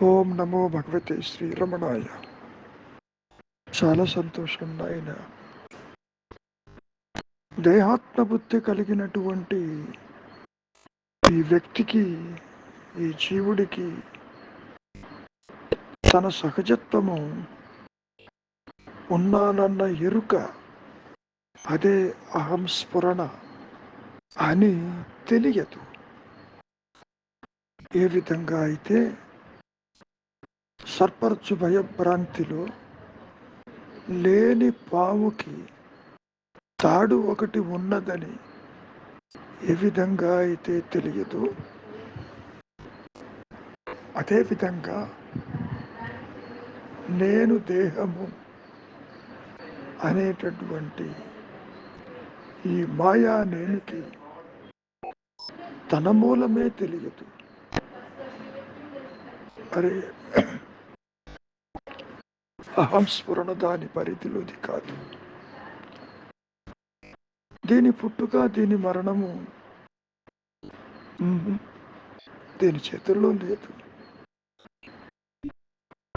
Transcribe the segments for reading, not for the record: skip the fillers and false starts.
ఓం నమో భగవతే శ్రీరమణాయ. చాలా సంతోషం నాయన. దేహాత్మబుద్ధి కలిగినటువంటి ఈ వ్యక్తికి, ఈ జీవుడికి తన సహజత్వము ఉన్నానన్న ఎరుక, అదే అహంస్ఫురణ అని తెలియదు. ఏ విధంగా అయితే సర్పరచు భయభ్రాంతిలో లేని పాముకి తాడు ఒకటి ఉన్నదని ఏ విధంగా అయితే తెలియదు, అదేవిధంగా నేను దేహము అనేటటువంటి ఈ మాయా నేనుకి తన మూలమే తెలియదు. అరే, అహంస్ఫురణ దాని పరిధిలోది కాదు. దీని పుట్టుక, దీని మరణము దీని చేతుల్లో లేదు.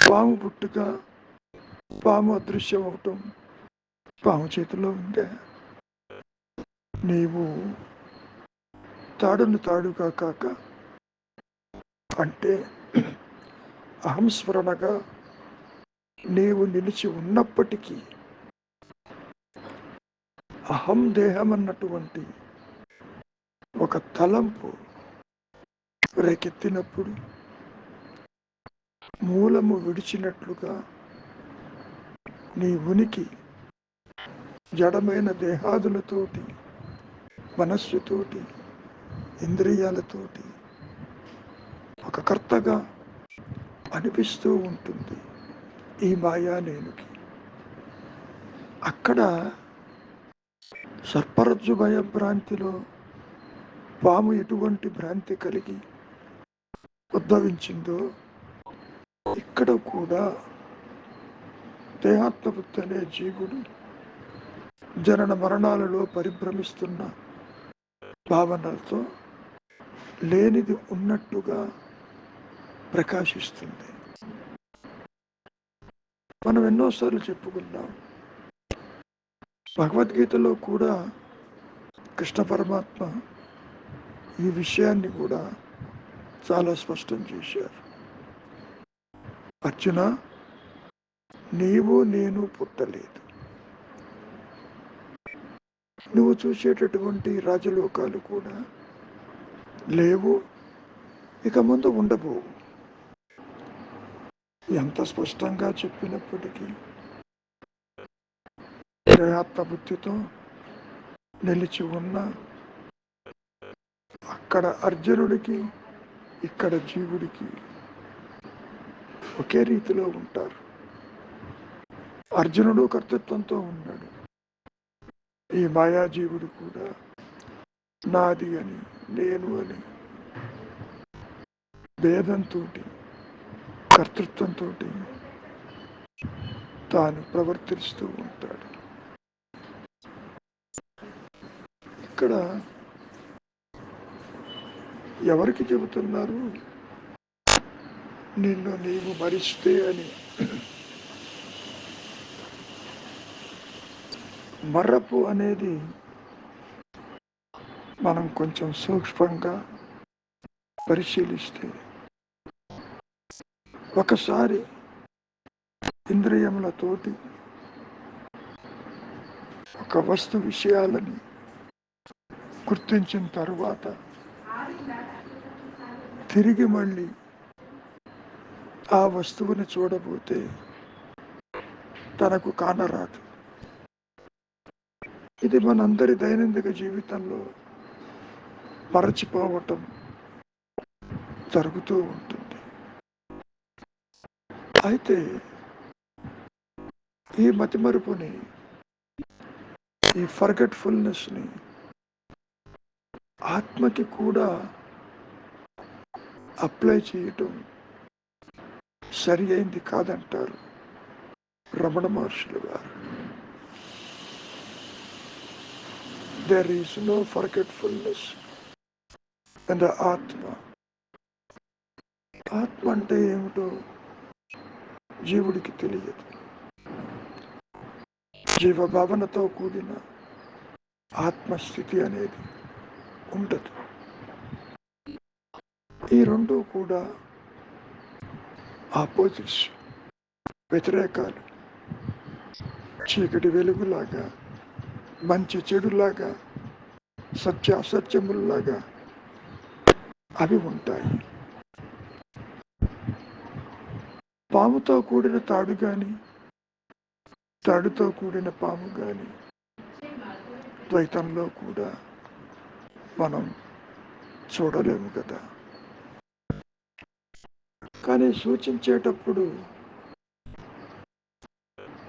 పాము పుట్టుక, పాము అదృశ్యం అవటం పాము చేతిలో ఉందే. నీవు తాడును తాడుగా కాక అంటే అహంస్మరణగా నీవు నిలిచి ఉన్నప్పటికీ అహం దేహం అన్నటువంటి ఒక తలంపు రేకెత్తినప్పుడు మూలము విడిచినట్లుగా నీ ఉనికి జడమైన దేహాదులతోటి, మనస్సుతోటి, ఇంద్రియాలతోటి ఒక కర్తగా అనిపిస్తూ ఉంటుంది ఈ మాయా నేనుకి. అక్కడ సర్పరజ్జు భయభ్రాంతిలో పాము ఎటువంటి భ్రాంతి కలిగి ఉద్భవించిందో, ఇక్కడ కూడా దేహాత్మబుద్ధి అనే జీవుడు జనన మరణాలలో పరిభ్రమిస్తున్న భావనలతో లేనిది ఉన్నట్టుగా ప్రకాశిస్తుంది. మనం ఎన్నోసార్లు చెప్పుకున్నాం, భగవద్గీతలో కూడా కృష్ణ పరమాత్మ ఈ విషయాన్ని కూడా చాలా స్పష్టం చేశారు. అర్జున, నీవు నేను పుట్టలేదు. నువ్వు చూసేటటువంటి రాజలోకాలు కూడా లేవు, ఇక ముందు ఉండబోవు. ఎంత స్పష్టంగా చెప్పినప్పటికీ ఆత్మబుద్ధితో నిలిచి ఉన్న అక్కడ అర్జునుడికి, ఇక్కడ జీవుడికి ఒకే రీతిలో ఉంటారు. అర్జునుడు కర్తృత్వంతో ఉన్నాడు, ఈ మాయాజీవుడు కూడా నాది అని, నేను అని భేదంతో, కర్తృత్వంతో తాను ప్రవర్తిస్తూ ఉంటాడు. ఇక్కడ ఎవరికి చెబుతున్నారు నిన్ను నీవు మరిస్తే అని? మర్రపు అనేది మనం కొంచెం సూక్ష్మంగా పరిశీలిస్తే, ఒకసారి ఇంద్రియములతోటి ఒక వస్తు విషయాలని గుర్తించిన తరువాత తిరిగి మళ్ళీ ఆ వస్తువుని చూడబోతే తనకు కానరాదు. ఇది మనందరి దైనందిక జీవితంలో మరచిపోవటం జరుగుతూ ఉంటుంది. అయితే ఈ మతిమరుపుని, ఈ ఫర్గెట్ఫుల్నెస్ని ఆత్మకి కూడా అప్లై చేయటం సరి అయింది కాదంటారు రమణ మహర్షులు గారు. There is no forgetfulness in the Atma. ఆత్మ అంటే ఏమిటో జీవుడికి తెలియదు. జీవభావనతో కూడిన ఆత్మస్థితి అనేది ఉండదు. ఈ రెండు కూడా ఆపోజిట్స్, వ్యతిరేకాలు. చీకటి వెలుగులాగా, మంచి చెడులాగా, సత్య అసత్యముల్లాగా అవి ఉంటాయి. పాముతో కూడిన తాడు కానీ, తాడుతో కూడిన పాము కానీ ద్వైతంలో కూడా మనం చూడలేము కదా. కానీ సూచించేటప్పుడు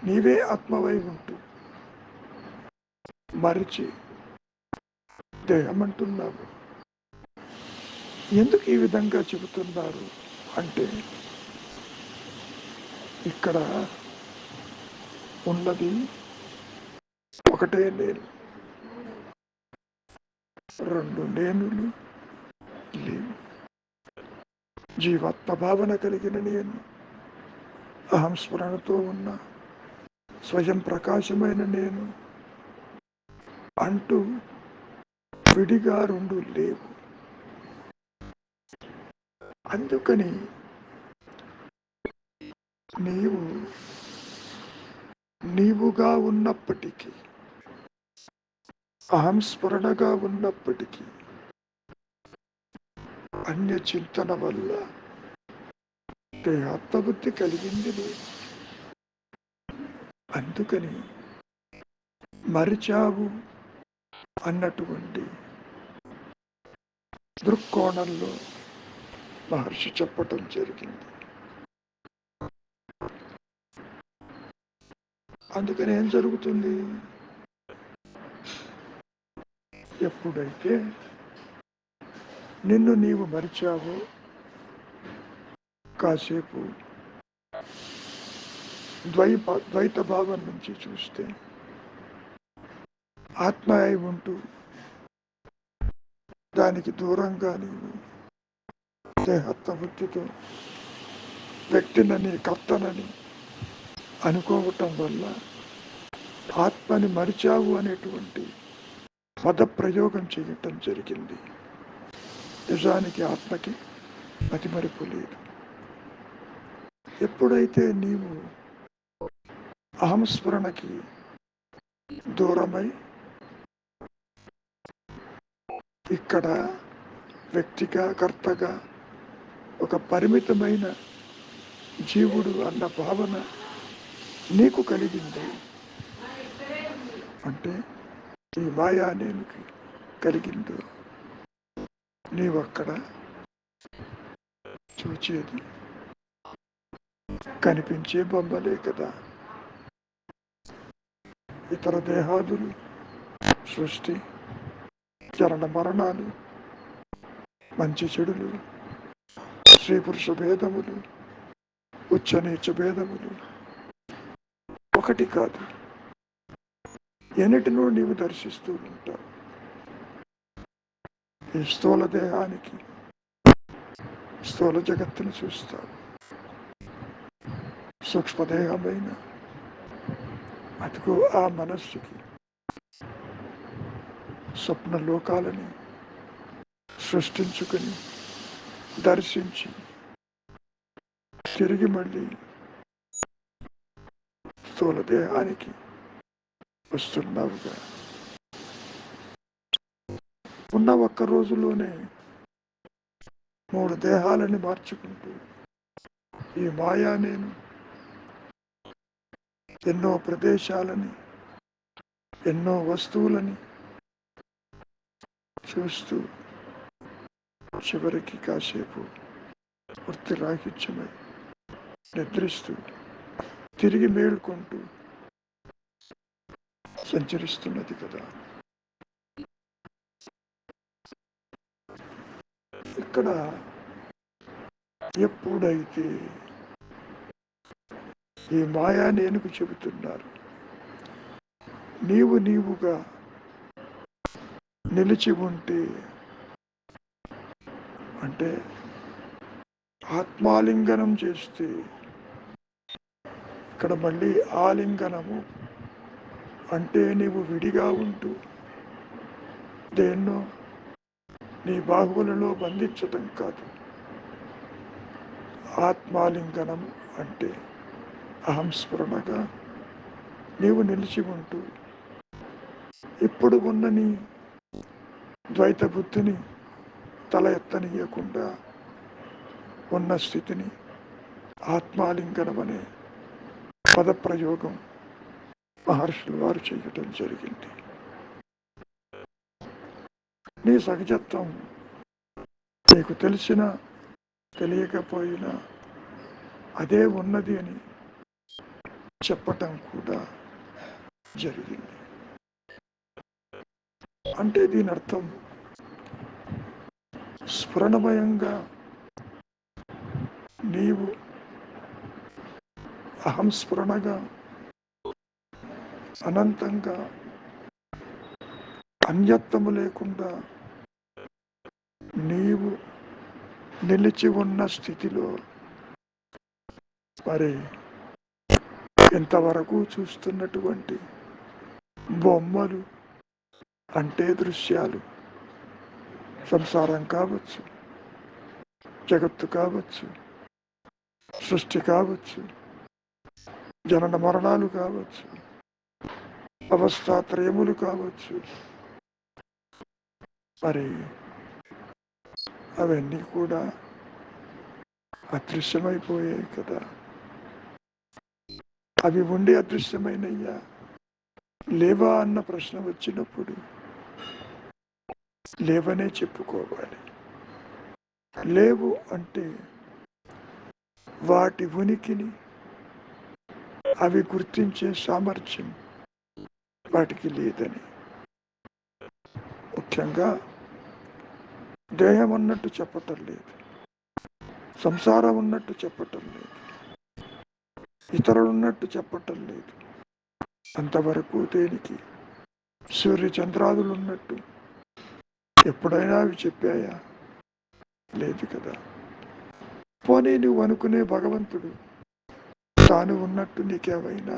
నీవే ఆత్మవై ఉంటూ మరిచి దేహమంటున్నావు. ఎందుకు ఈ విధంగా చెబుతున్నారు అంటే, ఇక్కడ ఉన్నది ఒకటే నేను, రెండు నేనులు లేవు. జీవాత్మ భావన కలిగిన నేను, అహం స్మరణతో ఉన్న స్వయం ప్రకాశమైన నేను అంటూ విడిగా రెండు లేవు. అందుకని నీవుగా ఉన్నప్పటికీ, అహం స్మరణగా ఉన్నప్పటికీ అన్య చింతన వల్ల దేహాత్మబుద్ధి కలిగింది లేదు. అందుకని మరిచావు అన్నటువంటి దృక్కోణంలో మహర్షి చెప్పటం జరిగింది. అందుకని ఏం జరుగుతుంది? ఎప్పుడైతే నిన్ను నీవు మరిచావో, కాసేపు ద్వైత భావం నుంచి చూస్తే ఆత్మ అయి ఉంటూ దానికి దూరంగా నీవు దేహత్వ వృత్తితో వ్యక్తినని, కర్తనని అనుకోవటం వల్ల ఆత్మని మరిచావు అనేటువంటి పద ప్రయోగం చేయటం జరిగింది. నిజానికి ఆత్మకి మతిమరుపు లేదు. ఎప్పుడైతే నీవు అహంస్మరణకి దూరమై ఇక్కడ వ్యక్తిగా, కర్తగా, ఒక పరిమితమైన జీవుడు అన్న భావన నీకు కలిగింది అంటే, ఈ మాయా నేను కలిగిందో, నీవక్కడ చూచేది కనిపించే బొమ్మలే కదా. ఇతర దేహాదులు, సృష్టి, జనన మరణాలు, మంచి చెడులు, స్త్రీ పురుష భేదములు, ఉచ్చ నీచ భేదములు ఒకటి కాదు, ఎన్నిటినో నీవు దర్శిస్తూ ఉంటావు. ఈ స్థూల దేహానికి స్థూల జగత్తును చూస్తావు. సూక్ష్మదేహమైన అదిగో ఆ మనస్సుకి స్వప్న లోకాలని సృష్టించుకుని దర్శించి తిరిగి మళ్ళీ స్థూల దేహానికి వస్తున్నావుగా. ఉన్న ఒక్క రోజులోనే 3 దేహాలని మార్చుకుంటూ ఈ మాయా నేను ఎన్నో ప్రదేశాలని, ఎన్నో వస్తువులని చూస్తూ చివరికి కాసేపు వృత్తి రాహిత్యమై నిద్రిస్తూ తిరిగి మేల్కొంటూ సంచరిస్తున్నది కదా. ఇక్కడ ఎప్పుడైతే ఈ మాయా నేనుకు చెబుతున్నారు, నీవుగా నిలిచి ఉంటే, అంటే ఆత్మాలింగనం చేస్తే ఇక్కడ మళ్ళీ ఆలింగనము అంటే నీవు విడిగా ఉంటూ దేన్నో నీ బాహువులలో బంధించటం కాదు. ఆత్మాలింగనం అంటే అహంస్ఫురణగా నీవు నిలిచి ఉంటూ ఇప్పుడు ఉన్న నీ ద్వైత బుద్ధిని తల ఎత్తనీయకుండా ఉన్న స్థితిని ఆత్మాలింగనం అనే పదప్రయోగం మహర్షుల వారు చేయటం జరిగింది. నీ సహజత్వం నీకు తెలిసినా తెలియకపోయినా అదే ఉన్నది అని చెప్పటం కూడా జరిగింది. అంటే దీని అర్థం స్ఫురణమయంగా నీవు అహంస్ఫురణగా అనంతంగా అన్యత్వము లేకుండా నీవు నిలిచి ఉన్న స్థితిలో మరి ఇంతవరకు చూస్తున్నటువంటి బొమ్మలు అంటే దృశ్యాలు, సంసారం కావచ్చు, జగత్తు కావచ్చు, సృష్టి కావచ్చు, జనన మరణాలు కావచ్చు, అవస్థాత్రయములు కావచ్చు, మరి అవన్నీ కూడా అదృశ్యమైపోయాయి కదా. అవి ఉండి అదృశ్యమైనయ్యా లేవా అన్న ప్రశ్న వచ్చినప్పుడు లేవనే చెప్పుకోవాలి. లేవు అంటే వాటి ఉనికిని అవి గుర్తించే సామర్థ్యం వాటికి లేదని. ముఖ్యంగా దేహం ఉన్నట్టు చెప్పటం లేదు, సంసారం ఉన్నట్టు చెప్పటం లేదు, ఇతరులు ఉన్నట్టు చెప్పటం లేదు. అంతవరకు దేనికి సూర్య చంద్రాదులు ఉన్నట్టు ఎప్పుడైనా అవి చెప్పాయా? లేదు కదా. పోనీ నువ్వు అనుకునే భగవంతుడు తాను ఉన్నట్టు నీకేమైనా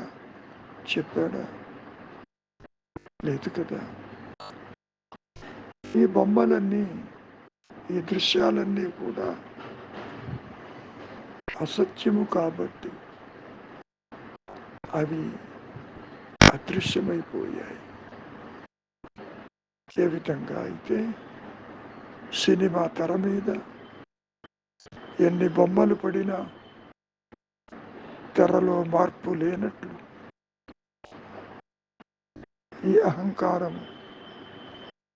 చెప్పాడా? లేదు కదా. ఈ బొమ్మలన్నీ, ఈ దృశ్యాలన్నీ కూడా అసత్యము కాబట్టి అవి అదృశ్యమైపోయాయి. ఏ విధంగా అయితే సినిమా తెర మీద ఎన్ని బొమ్మలు పడినా తెరలో మార్పు లేనట్లు ఈ అహంకారం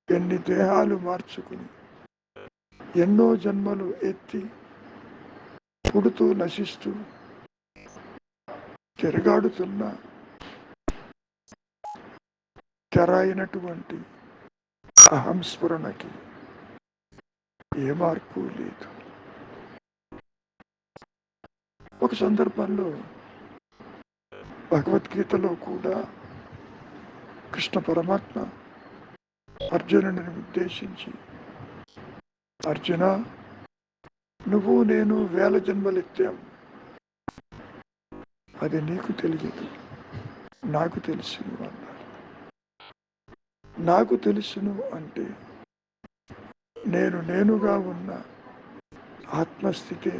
ఎన్ని దేహాలు మార్చుకుని ఎన్నో జన్మలు ఎత్తి పుడుతూ నశిస్తూ తిరగాడుతున్న తెర అయినటువంటి అహంస్ఫురణకి ఏ మార్పు లేదు. ఒక సందర్భంలో భగవద్గీతలో కూడా కృష్ణ పరమాత్మ అర్జునుడిని ఉద్దేశించి, అర్జున, నువ్వు నేను 1000 జన్మలు ఎత్తాము, అది నీకు తెలియదు, నాకు తెలుసును అన్నాడు. నాకు తెలుసును అంటే నేనుగా ఉన్న ఆత్మస్థితే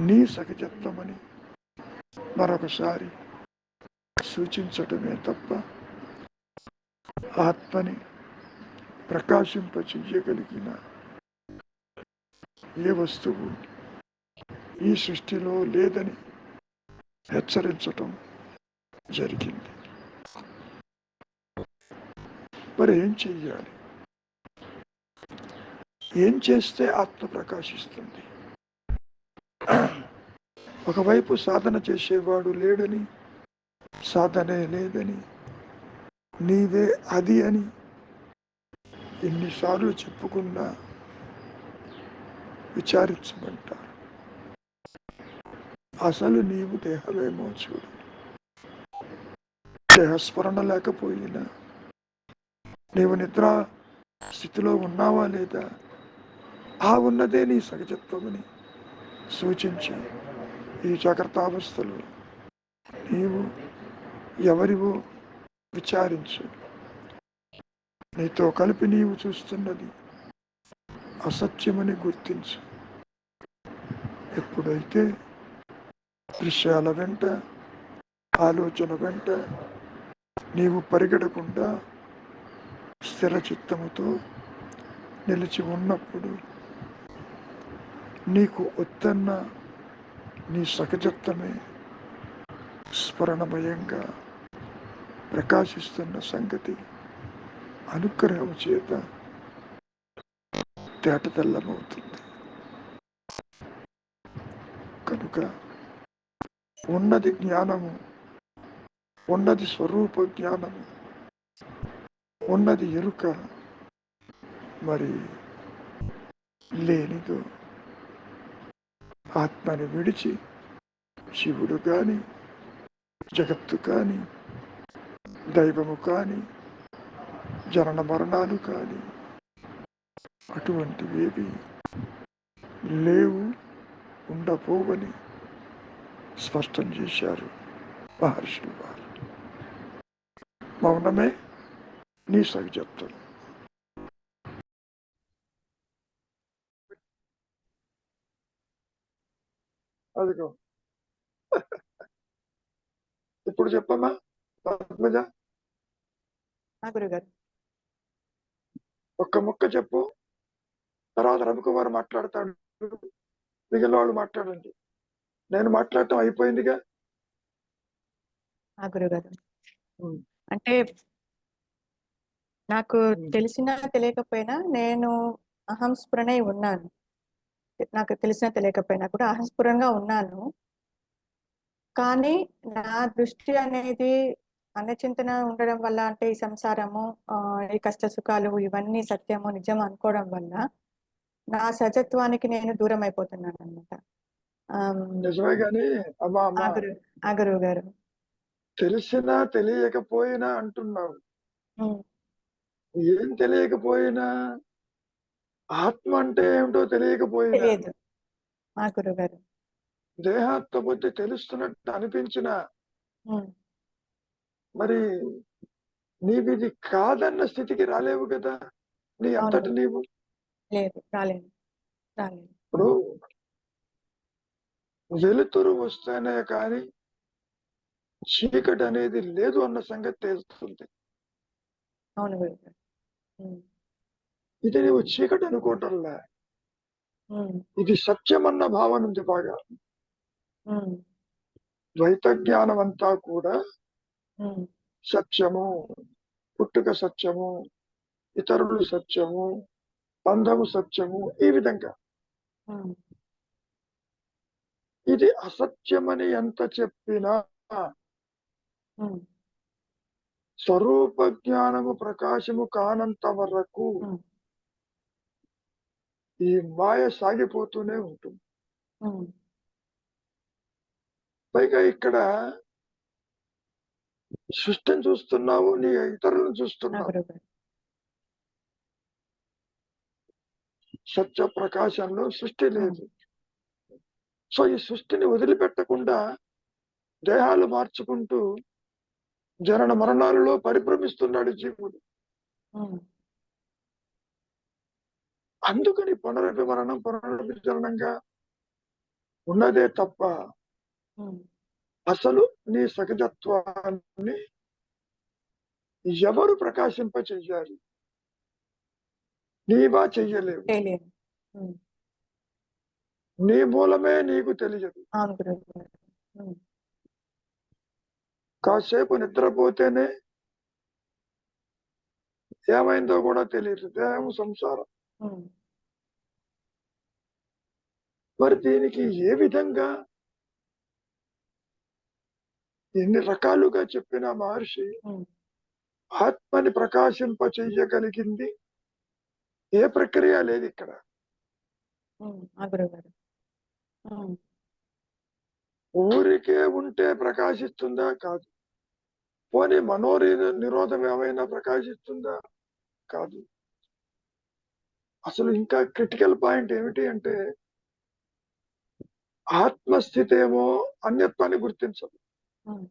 నీ సహజత్వమని మరొకసారి సూచించటమే తప్ప ఆత్మని ప్రకాశింపచేయగలిగిన ఏ వస్తువు ఈ సృష్టిలో లేదని హెచ్చరించటం జరిగింది. మరి ఏం చెయ్యాలి? ఏం చేస్తే ఆత్మ ప్రకాశిస్తుంది? ఒకవైపు సాధన చేసేవాడు లేడని, సాధనే లేదని, నీవే అది అని ఎన్నిసార్లు చెప్పుకున్నా విచారించమంటారు. అసలు నీవు దేహమేమో చూడు. దేహస్మరణ లేకపోయినా నీవు నిద్రా స్థితిలో ఉన్నావా లేదా? ఆ ఉన్నదే నీ సహజత్వమని సూచించి ఈ జాగ్రత్తావస్థలో నీవు ఎవరివో విచారించు. నీతో కలిపి నీవు చూస్తున్నది అసత్యమని గుర్తించు. ఎప్పుడైతే దృశ్యాల వెంట, ఆలోచన వెంట నీవు పరిగెడకుండా స్థిర చిత్తముతో నిలిచి ఉన్నప్పుడు నీకు వద్దన్న నీ సహజత్వమే స్మరణమయంగా ప్రకాశిస్తున్న సంగతి అనుగ్రహం చేత తేటతెల్లమవుతుంది. కనుక ఉన్నది జ్ఞానము, ఉన్నది స్వరూప జ్ఞానము, ఉన్నది ఎరుక, మరి లేనిదో ఆత్మని విడిచి శివుడు కానీ, జగత్తు కానీ, దైవము కానీ, జనన మరణాలు కానీ అటువంటివేవి లేవు, ఉండబోవని స్పష్టం చేశారు మహర్షులు వారు. మౌనమే నీ సహజత్వం. అదిగో ఇప్పుడు చెప్పమ్మా పద్మజ, గురుగారు ఒక్క ముక్క చెప్పు, తర్వాత రవికుమార్ మాట్లాడతాడు, మిగిలిన వాళ్ళు మాట్లాడండి. నేను మాట్లాడటం అయిపోయిందిగా. గురుగారు అంటే నాకు తెలిసినా తెలియకపోయినా నేను అహంస్ఫురణై ఉన్నాను. నాకు తెలిసినా తెలియకపోయినా కూడా అహంస్ఫురంగా ఉన్నాను. కానీ నా దృష్టి అనేది అన్నచింతన ఉండడం వల్ల, అంటే ఈ సంసారము, ఈ కష్ట సుఖాలు ఇవన్నీ సత్యము నిజం అనుకోవడం వల్ల నా సహజత్వానికి నేను దూరం అయిపోతున్నాను అనమాట. నిజమే గాని గురువు గారు, తెలిసినా తెలియకపోయినా అంటున్నావు. ఏం తెలియకపోయినా? ఆత్మ అంటే ఏమిటో తెలియకపోయినా, గురువు గారు దేహాత్మ బుద్ధి తెలుస్తున్నట్టు అనిపించిన, మరి నీవిది కాదన్న స్థితికి రాలేవు కదా. నీ అంతటి నీవు రాలేను. ఇప్పుడు వెలుతురు వస్తేనే కానీ చీకటి అనేది లేదు అన్న సంగతి తెలుస్తుంది. అవును, ఇది నువ్వు చీకటి అనుకోవటంలే, ఇది సత్యం అన్న భావన ఉంది బాగా. ద్వైత జ్ఞానం అంతా కూడా సత్యము, పుట్టుక సత్యము, ఇతరులు సత్యము, బంధము సత్యము, ఈ విధంగా. ఇది అసత్యమని ఎంత చెప్పినా స్వరూప జ్ఞానము ప్రకాశము కానంత వరకు ఈ మాయ సాగిపోతూనే ఉంటుంది. పైగా ఇక్కడ సృష్టిని చూస్తున్నావు, నీ ఇతరులను చూస్తున్నావు. సత్య ప్రకాశంలో సృష్టి లేదు. సో ఈ సృష్టిని వదిలిపెట్టకుండా దేహాలు మార్చుకుంటూ జనన మరణాలలో పరిభ్రమిస్తున్నాడు జీవుడు. అందుకని పునరపి జననంగా ఉన్నదే తప్ప అసలు నీ సహజత్వాన్ని ఎవరు ప్రకాశింప చెయ్యాలి? నీవా చెయ్యలేవు. నీ మూలమే నీకు తెలియదు. కాసేపు నిద్రపోతేనే ఏమైందో కూడా తెలియదు. దేహం సంసారం. మరి దీనికి ఏ విధంగా ఎన్ని రకాలుగా చెప్పిన మహర్షి ఆత్మని ప్రకాశింప చెయ్యగలిగింది ఏ ప్రక్రియ లేదు ఇక్కడ. ఊరికే ఉంటే ప్రకాశిస్తుందా? కాదు. పోనీ నిరోధం ఏమైనా ప్రకాశిస్తుందా? కాదు. అసలు ఇంకా క్రిటికల్ పాయింట్ ఏమిటి అంటే ఆత్మస్థితి ఏమో అన్యత్వాన్ని గుర్తించదు, ఉమ్,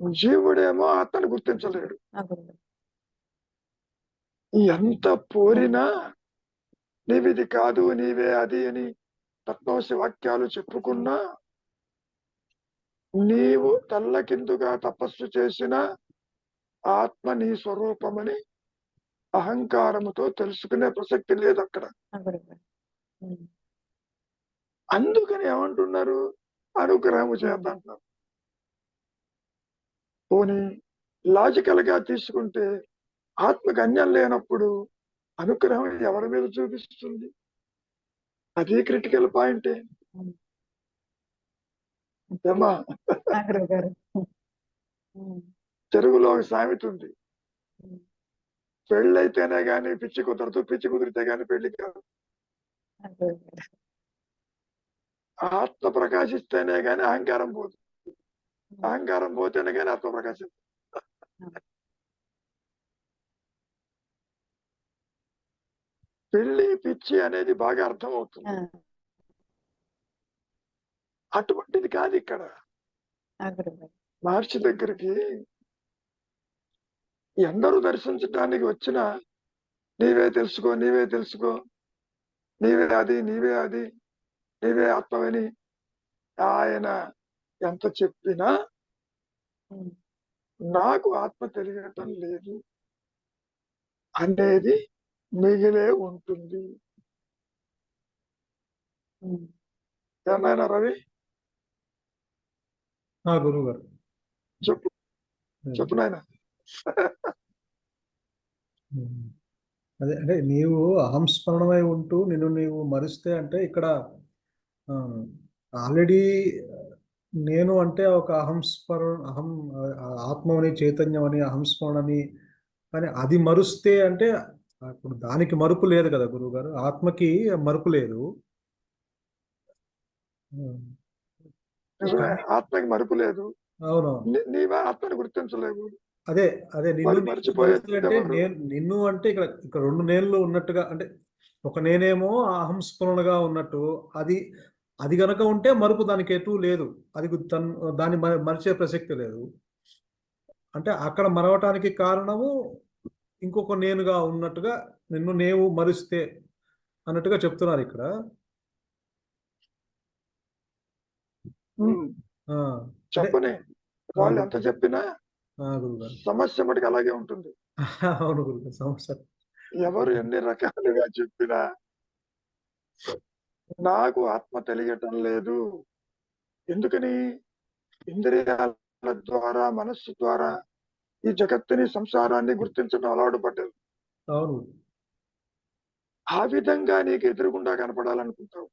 జీవుడేమో ఆత్మని గుర్తించలేడు. ఆ గురుగారు. ఎంత పోరినా నీవిది కాదు, నీవే అది అని తత్వమసి వాక్యాలు చెప్పుకున్నా, నీవు తల్లకిందుగా తపస్సు చేసిన ఆత్మ నీ స్వరూపమని అహంకారముతో తెలుసుకునే ప్రసక్తి లేదు అక్కడ. ఆ గురుగారు. ఉమ్, అందుకని ఏమంటున్నారు, అనుగ్రహము చేత అంటున్నారు. పోనీ లాజికల్ గా తీసుకుంటే ఆత్మకు అన్యం లేనప్పుడు అనుగ్రహం ఎవరి మీద చూపిస్తుంది? అది క్రిటికల్ పాయింటే. ఉమ్, ఏమా, ఆ గురుగారు. ఉమ్, తెలుగులో ఒక సామెత ఉంది, ఉమ్, పెళ్ళైతేనే గాని పిచ్చి కుదరదు, పిచ్చి కుదిరితే గాని పెళ్లి కాదు. ఆ గురుగారు. ఆత్మ ప్రకాశిస్తేనే గాని అహంకారం పోదు, ఉమ్, అహంకారం పోతేనే గాని ఆత్మ ప్రకాశిస్తుంది. పెళ్లి పిచ్చి అనేది బాగా అర్థం ఆ, అవుతుంది. అటువంటిది కాదు ఇక్కడ. ఆ గురుగారు. మహర్షి దగ్గరికి ఎందరూ దర్శించడానికి వచ్చినా నీవే తెలుసుకో, నీవే తెలుసుకో, నీవే అది, నీవే అది, నీవే ఆత్మవని ఆయన ఎంత చెప్పినా ఉమ్, నాకు ఆత్మ తెలియటం లేదు అనేది మిగిలే ఉంటుంది. ఉమ్, ఏమైనా రవి గురువు గారు. చెప్పు, చెప్పు నాయన. అదే అంటే నీవు అహంస్మరణమై ఉంటూ నిన్ను నీవు మరిస్తే అంటే ఇక్కడ ఆల్రెడీ నేను అంటే ఒక అహం ఆత్మని చైతన్యం అని అహంస్మరణని, కానీ అది మరుస్తే అంటే ఇప్పుడు దానికి మరుపు లేదు కదా గురువు గారు, ఆత్మకి మరుపు లేదు. నిజమే, కానీ ఆత్మకి మరుపు లేదు. అవును, నీవే ఆత్మని గుర్తించలేవు. అదే అదే నిన్ను మరి నీవు మరిస్తే మర్చిపోయేది అంటే ఎవరు? నేను నిన్ను అంటే ఇక్కడ ఇక్కడ రెండు నేనులు ఉన్నట్టుగా, అంటే ఒక నేనేమో అహంస్ఫురణగా ఉన్నట్టు, అది అది గనక ఉంటే మరుపు దానికి ఎటు లేదు, అది దాన్ని మరిచే ప్రసక్తి లేదు. అంటే అక్కడ మరవటానికి కారణము ఇంకొక నేనుగా ఉన్నట్టుగా నిన్ను నేవు మరిస్తే అన్నట్టుగా చెప్తున్నారు ఇక్కడ. ఆ, అంటే చెప్పని వాళ్ళు ఎంత చెప్పినా గురుగారు. సమస్య మటుకు అలాగే ఉంటుంది. అవును గురుగారు, సమస్య. ఎవరు ఎన్ని రకాలుగా చెప్పినా నాకు ఆత్మ తెలియటం లేదు. ఎందుకని? ఇంద్రియాల ద్వారా, మనస్సు ద్వారా ఈ జగత్తుని, సంసారాన్ని గుర్తించడం అలవాటు పడ్డది. అవును. ఆ విధంగా నీకు ఎదురుగుండా కనపడాలనుకుంటావు.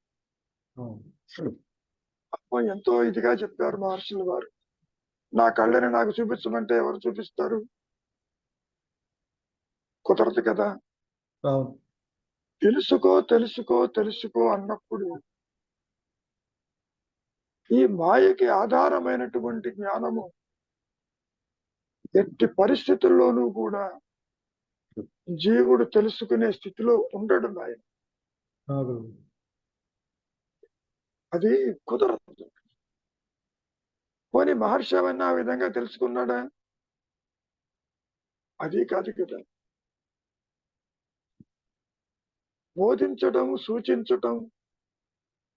అమ్మ ఎంతో ఇదిగా చెప్పారు మహర్షులు వారు. నా కళ్ళని నాకు చూపించమంటే ఎవరు చూపిస్తారు? కుదరదు కదా. అవును. తెలుసుకో తెలుసుకో తెలుసుకో అన్నప్పుడు ఈ మాయకి ఆధారమైనటువంటి జ్ఞానము ఎట్టి పరిస్థితుల్లోనూ కూడా జీవుడు తెలుసుకునే స్థితిలో ఉండడు ఆయన. అది కుదరదు. పోనీ మహర్షి అవన్నీ ఆ విధంగా తెలుసుకున్నాడా? అది కాదు కదా. బోధించటం, సూచించటం,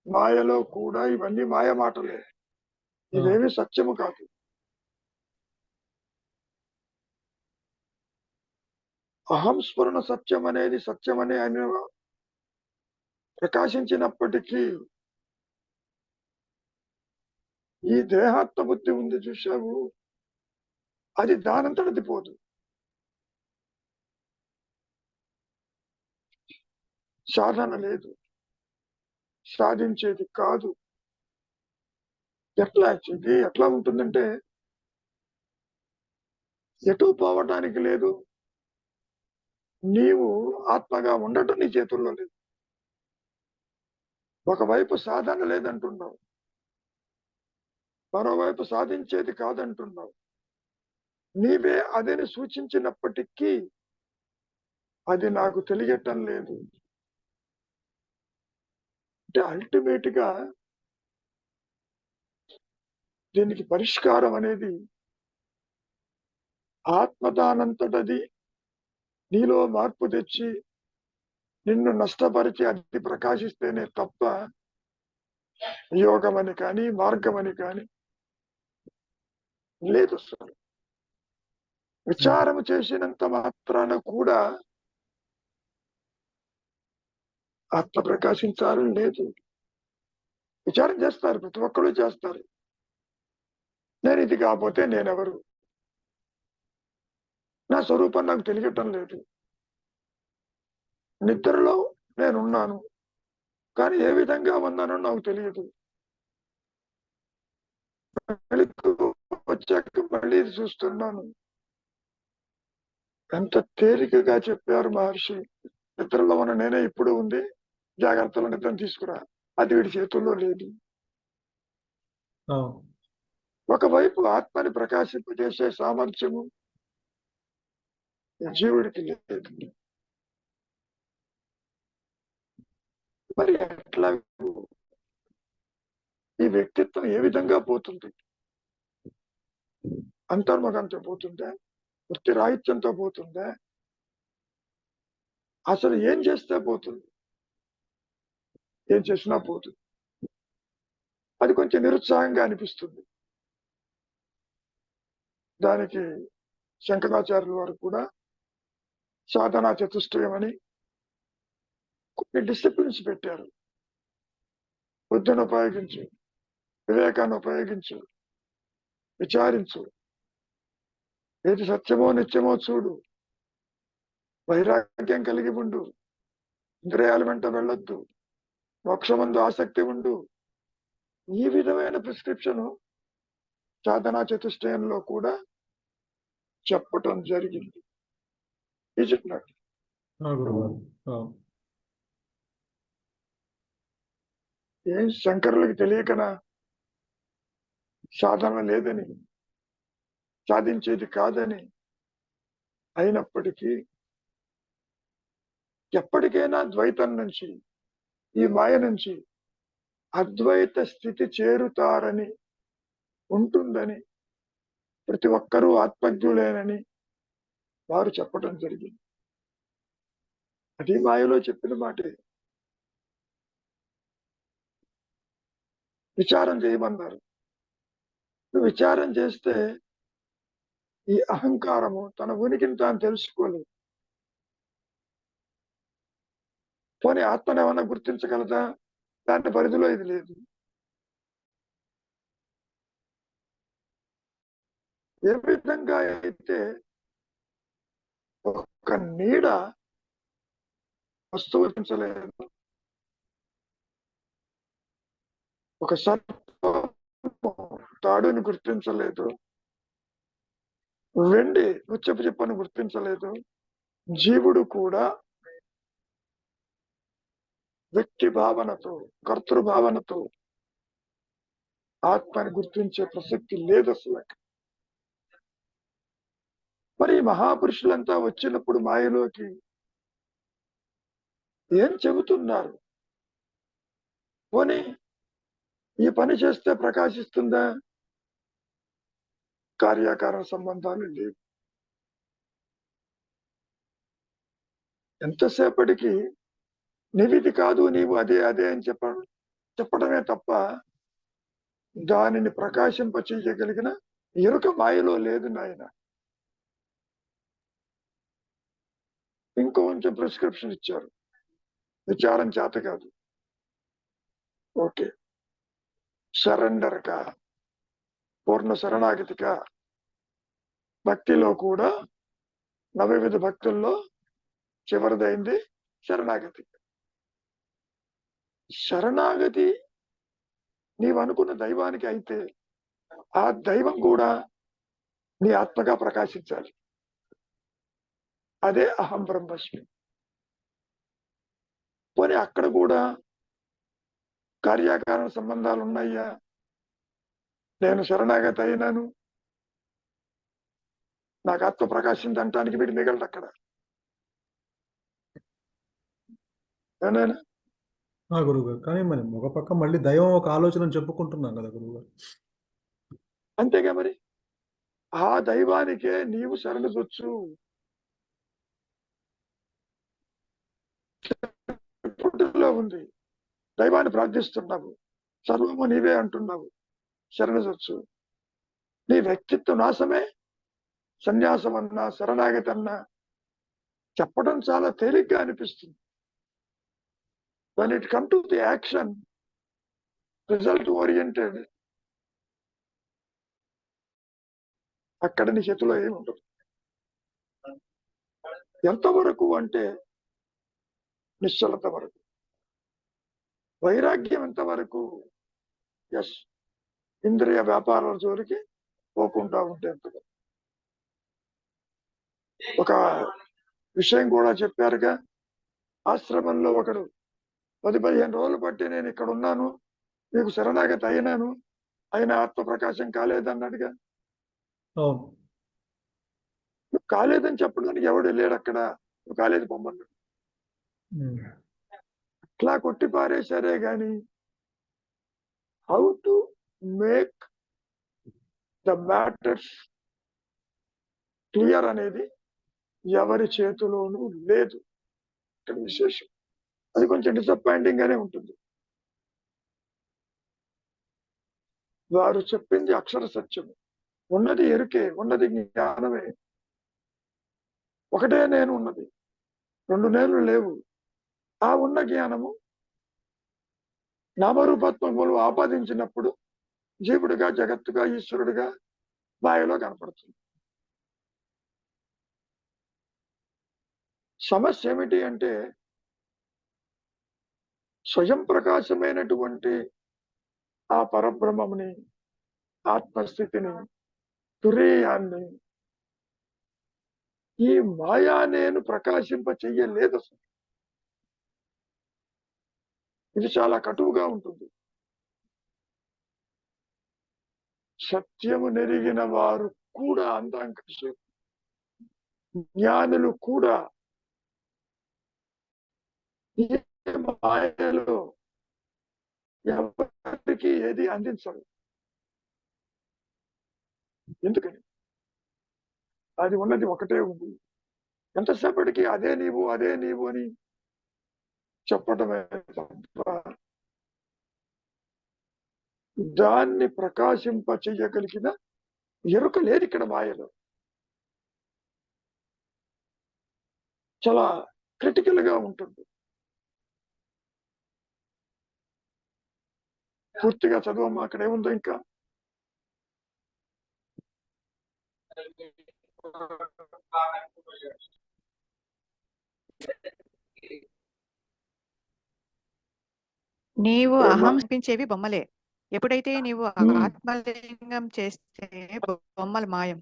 మాయలో కూడా ఇవన్నీ మాయ మాటలే, ఇవేమి సత్యము కాదు. అహంస్ఫురణ సత్యం అనేది సత్యమని ఆయన ప్రకాశించినప్పటికీ ఈ దేహాత్మ బుద్ధి ఉంది చూశావు, అది దానంతటది పోదు. సాధన లేదు, సాధించేది కాదు. ఎట్లా ఉంటుందంటే ఎటు పోవటానికి లేదు, నీవు ఆత్మగా ఉండటం నీ చేతుల్లో లేదు. ఒకవైపు సాధన లేదంటున్నావు, మరోవైపు సాధించేది కాదంటున్నావు. నీవే అదని సూచించినప్పటికీ అది నాకు తెలియటం లేదు. అంటే అల్టిమేట్ గా దీనికి పరిష్కారం అనేది ఆత్మదానంతటది నీలో మార్పు తెచ్చి నిన్ను నష్టపరిచి అది ప్రకాశిస్తేనే తప్ప యోగం అని కానీ మార్గం అని కానీ లేదు. అసలు విచారం చేసినంత మాత్రాన కూడా ఆత్మ ప్రకాశించాలని లేదు. విచారం చేస్తారు, ప్రతి ఒక్కరు చేస్తారు. నేను ఇది కాకపోతే నేనెవరు, నా స్వరూపం నాకు తెలియటం లేదు, నిద్రలో నేనున్నాను కానీ ఏ విధంగా ఉన్నానో నాకు తెలియదు, మెలకు వచ్చాక మళ్ళీ ఇది చూస్తున్నాను. ఎంత తేలికగా చెప్పారు మహర్షి. నిద్రలో ఉన్న నేనే ఇప్పుడు ఉంది, జాగ్రత్తలో నిద్ర తీసుకురా, అది వీడి చేతుల్లో లేదు. ఒకవైపు ఆత్మని ప్రకాశింపజేసే సామర్థ్యము జీవుడికి లేదు. మరి ఎట్లా ఈ వ్యక్తిత్వం ఏ విధంగా పోతుంది? అంతర్ముఖంతో పోతుందా, వృత్తి రాహిత్యంతో పోతుందా, అసలు ఏం చేస్తే పోతుంది? ఏం చేసినా పోతుంది. అది కొంచెం నిరుత్సాహంగా అనిపిస్తుంది. దానికి శంకరాచార్యుల వారు కూడా సాధనా చతుష్టయం అని కొన్ని డిసిప్లిన్స్ పెట్టారు. బుద్ధిని ఉపయోగించు, వివేకాన్ని ఉపయోగించు, విచారించు, ఏది సత్యమో నిత్యమో చూడు, వైరాగ్యం కలిగి ఉండు, ఇంద్రియాల వెంట వెళ్ళొద్దు, మోక్షమందు ఆసక్తి ఉండు. ఈ విధమైన ప్రిస్క్రిప్షన్ సాధనా చతుష్టయంలో కూడా చెప్పటం జరిగింది. Is it not? ఏం శంకరులకి తెలియకనా సాధన లేదని, సాధించేది కాదని? అయినప్పటికీ ఎప్పటికైనా ద్వైతం నుంచి, ఈ మాయ నుంచి అద్వైత స్థితి చేరుతారని, ఉంటుందని, ప్రతి ఒక్కరూ ఆత్మజ్ఞులేనని వారు చెప్పడం జరిగింది. అది మాయలో చెప్పిన మాటే. విచారం చేయమన్నారు. నువ్వు విచారం చేస్తే ఈ అహంకారము తన ఉనికిని తాను తెలుసుకోలేదు. పోనీ ఆత్మను ఏమన్నా గుర్తించగలదా? దాని పరిధిలో ఇది లేదు. ఏ విధంగా అయితే ఒక నీడ వస్తువు గుర్తించలేదు, ఒక సర్పము తాడుని గుర్తించలేదు, వెండి ముచ్చపు చెప్పని గుర్తించలేదు, జీవుడు కూడా వ్యక్తి భావనతో, కర్తృభావనతో ఆత్మని గుర్తించే ప్రసక్తి లేదు అసలు. మరి మహాపురుషులంతా వచ్చినప్పుడు మాయలోకి ఏం చెబుతున్నారు? పోనీ ఈ పని చేస్తే ప్రకాశిస్తుందా? కార్యాకారణ సంబంధాలు లేవు. ఎంతసేపటికి నీవిది కాదు, నీవు అదే అదే అని చెప్పడమే తప్ప దానిని ప్రకాశింప చేయగలిగిన ఎరుక మాయలో లేదు నాయన. ఇంకొంచెం ప్రిస్క్రిప్షన్ ఇచ్చారు. విచారం చేత కాదు, ఓకే, సరెండర్ కా, పూర్ణ శరణాగతిక. భక్తిలో కూడా నవవిధ భక్తుల్లో చివరిదైంది శరణాగతి. శరణాగతి నీవు అనుకున్న దైవానికి అయితే ఆ దైవం కూడా నీ ఆత్మగా ప్రకాశించాలి. అదే అహం బ్రహ్మస్మి. పోనీ అక్కడ కూడా కార్యాకారణ సంబంధాలు ఉన్నాయా? నేను శరణాగతి అయినాను, నాకు ఆత్మ ప్రకాశించి అంటానికి వీడు మిగలడు అక్కడ. ఏమైనా గురువుగారు. కానీ మరి ఒక పక్క మళ్ళీ దైవం ఒక ఆలోచన చెప్పుకుంటున్నాం కదా గురువుగారు. అంతేగా మరి. ఆ దైవానికే నీవు శరణుజొచ్చు. పుట్టులో ఉంది. దైవాన్ని ప్రార్థిస్తున్నావు. సర్వము నీవే అంటున్నావు. శరణుజొచ్చు. నీ వ్యక్తిత్వ నాశమే సన్యాసం అన్నా, శరణాగతి అన్నా చెప్పడం చాలా తేలిగ్గా అనిపిస్తుంది. When it come to the action, result oriented, అక్కడ నీ చేతిలో ఏమి ఉండదు. ఎంతవరకు అంటే నిశ్చలత వరకు. వైరాగ్యం ఎంతవరకు? ఎస్, ఇంద్రియ వ్యాపారాల జోలికి పోకుండా ఉంటే ఎంతగా. ఒక విషయం కూడా చెప్పారుగా, ఆశ్రమంలో ఒకడు 10-15 రోజులు బట్టి నేను ఇక్కడ ఉన్నాను, మీకు శరణాగతి అయినాను, అయినా ఆత్మప్రకాశం కాలేదన్నాడుగా. అవును. నువ్వు కాలేదని చెప్పడానికి ఎవడు లేడు అక్కడ. నువ్వు కాలేదు పొమ్మన్నాడు. అట్లా కొట్టి పారేశారే గాని how to make the matters clear అనేది ఎవరి చేతిలోనూ లేదు. ఇక్కడ విశేషం అది కొంచెం డిసప్పాయింటింగ్ గానే ఉంటుంది. వారు చెప్పింది అక్షర సత్యము. ఉన్నది ఎరుకే, ఉన్నది జ్ఞానమే. ఒకటే నేను ఉన్నది, 2 నేనులు లేవు. ఆ ఉన్న జ్ఞానము నామరూపత్వములు ఆపాదించినప్పుడు జీవుడిగా, జగత్తుగా, ఈశ్వరుడిగా మాయలో కనపడుతుంది. సమస్య ఏమిటి అంటే స్వయం ప్రకాశమైనటువంటి ఆ పరబ్రహ్మముని, ఆత్మస్థితిని, తురీయాన్ని ఈ మాయా నేను ప్రకాశింప చెయ్యలేదు అసలు. ఇది చాలా కటువుగా ఉంటుంది. సత్యము నెరిగిన వారు కూడా అందాంకసేపు, జ్ఞానులు కూడా ఈ మాయలో ఎవరికి ఏది అందించరు. ఎందుకని? అది ఉన్నది ఒకటే ఉంది. ఎంతసేపటికి అదే నీవు, అదే నీవు అని చెప్పటమే తప్ప దాన్ని ప్రకాశింప చెయ్యగలిగిన ఎరుక లేదు ఇక్కడ మాయలో. చాలా క్రిటికల్ గా ఉంటుంది. పూర్తిగా చదవమ్మా, అక్కడ ఏముందో ఇంకా. నీవు ఏమ్మా? అహం స్థాపించేవి బొమ్మలే. ఎప్పుడైతే నీవు ఆత్మలింగం చేస్తే బొమ్మలు మాయం.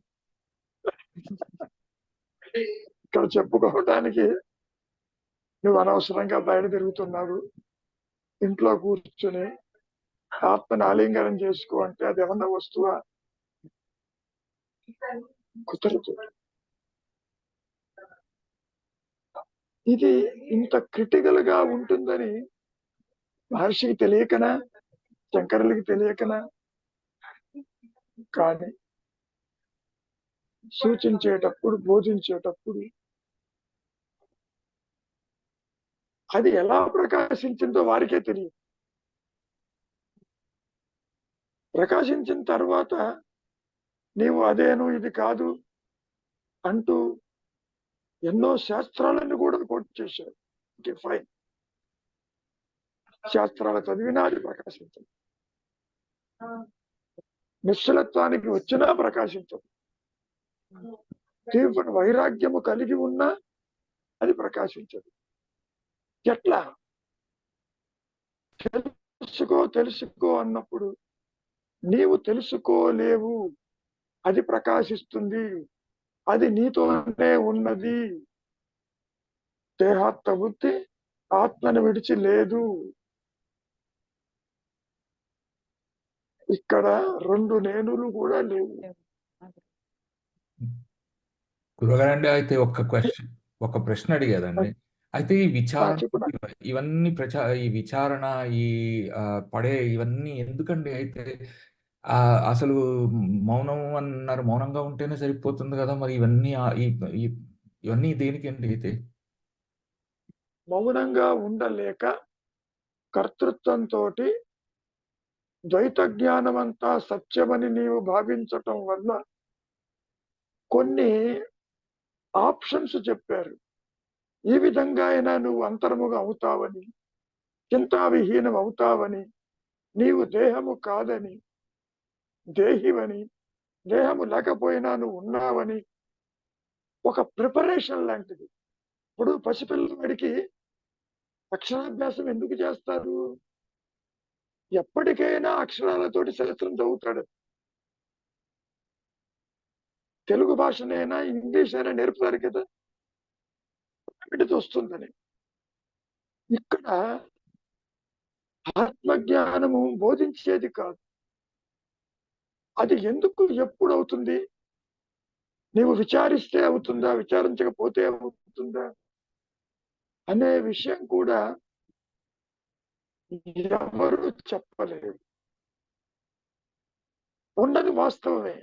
ఇక్కడ చెప్పుకోవడానికి నువ్వు అనవసరంగా బయట తిరుగుతున్నావు. ఇంట్లో కూర్చుని ఆత్మని ఆలింగనం చేసుకో అంటే అది ఏమన్నా వస్తువా? కుదరదు. ఇది ఇంత క్రిటికల్ గా ఉంటుందని మహర్షికి తెలియకనా, శంకరులకి తెలియకనా? కానీ సూచించేటప్పుడు, బోధించేటప్పుడు అది ఎలా ప్రకాశించిందో వారికే తెలియదు. ప్రకాశించిన తర్వాత నీవు అదేను ఇది కాదు అంటూ ఎన్నో శాస్త్రాలను కూడా కోట్ చేశారు. ఫైన్, శాస్త్రాలు చదివినా అది ప్రకాశించదు. నిశ్చలత్వానికి వచ్చినా ప్రకాశించదు. తీవ్ర వైరాగ్యము కలిగి ఉన్నా అది ప్రకాశించదు. ఎట్లా? తెలుసుకో తెలుసుకో అన్నప్పుడు నీవు తెలుసుకోలేవు, అది ప్రకాశిస్తుంది. అది నీతోనే ఉన్నది. దేహాత్మ బుద్ధి ఆత్మను విడిచి లేదు. ఇక్కడ 2 నేనులు కూడా లేవు. గురుగారండి, అయితే ఒక ప్రశ్న అడిగేదండి. అయితే ఈ విచారణ చెప్పు నాకు. ఇవన్నీ ఈ విచారణ ఈ పడే ఇవన్నీ ఎందుకండి అయితే అసలు మౌనం అన్నారు, మౌనంగా ఉంటేనే సరిపోతుంది కదా, మరి ఇవన్నీ ఇవన్నీ దేనికండి అయితే? మౌనంగా ఉండలేక కర్తృత్వంతో ద్వైత జ్ఞానమంతా సత్యమని నీవు భావించటం వల్ల కొన్ని ఆప్షన్స్ చెప్పారు. ఈ విధంగా అయినా నువ్వు అంతర్ముగా అవుతావని, చింతావిహీనం అవుతావని, నీవు దేహము కాదని, దేహివని, దేహము లేకపోయినా నువ్వు ఉన్నావని ఒక ప్రిపరేషన్ లాంటిది. ఇప్పుడు పసిపిల్లవాడికి అక్షరాభ్యాసం ఎందుకు చేస్తారు? ఎప్పటికైనా అక్షరాలతోటి శాస్త్రం చదువుతాడు. తెలుగు భాషనైనా ఇంగ్లీష్ అయినా నేర్పుతారు కదా, వీటితో వస్తుందని. ఇక్కడ ఆత్మజ్ఞానము బోధించేది కాదు. అది ఎందుకు ఎప్పుడు అవుతుంది? నీవు విచారిస్తే అవుతుందా, విచారించకపోతే అవుతుందా అనే విషయం కూడా ఎవరు చెప్పలేరు. ఉన్నది వాస్తవమే.